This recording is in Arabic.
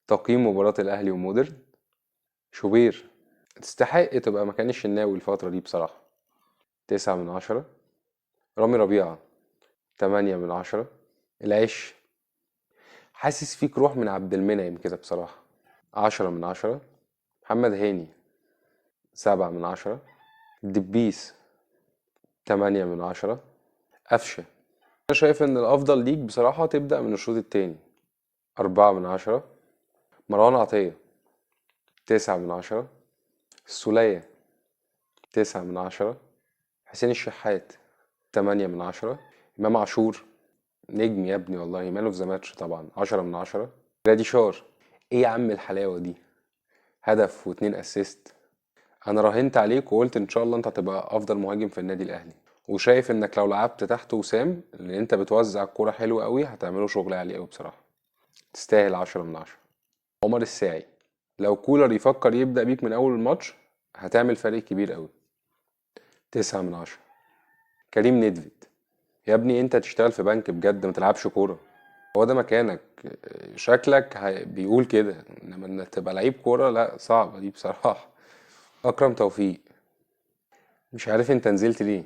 تقييم مباراة الأهلي ومودرن. شوبير تستحق تبقى مكان الشناوي الفترة دي بصراحة. 9/10. رامي ربيعة 8/10. العش حاسس فيك روح من عبد المنعم كده بصراحة. 10/10. محمد هاني 7/10. الدبيس 8/10. قفشة أنا شايف إن الأفضل ليك بصراحة تبدأ من الشوط التاني. 4/10. مروان عطية 9/10. السولية 9/10. حسين الشحات 8/10. إمام عاشور نجم يا ابني والله، مان اوف ذا ماتش طبعا. 10/10. جرادي شار ايه يا عم الحلاوة دي، هدف واتنين اسيست. انا راهنت عليك وقلت ان شاء الله انت هتبقى افضل مهاجم في النادي الاهلي، وشايف انك لو لعبت تحت وسام لان انت بتوزع الكوره حلو قوي هتعمله شغل عالي قوي بصراحة. تستاهل 10/10. عمر الساعي لو كولر يفكر يبدأ بيك من اول الماتش هتعمل فرق كبير قوي. 9/10. كريم ندفد يا ابني انت تشتغل في بنك بجد، ما تلعبش كورة، هو ده مكانك. شكلك بيقول كده، انما انك تبقى لعيب كورة لا، صعبة دي بصراحة. اكرم توفيق مش عارف انت نزلت ليه.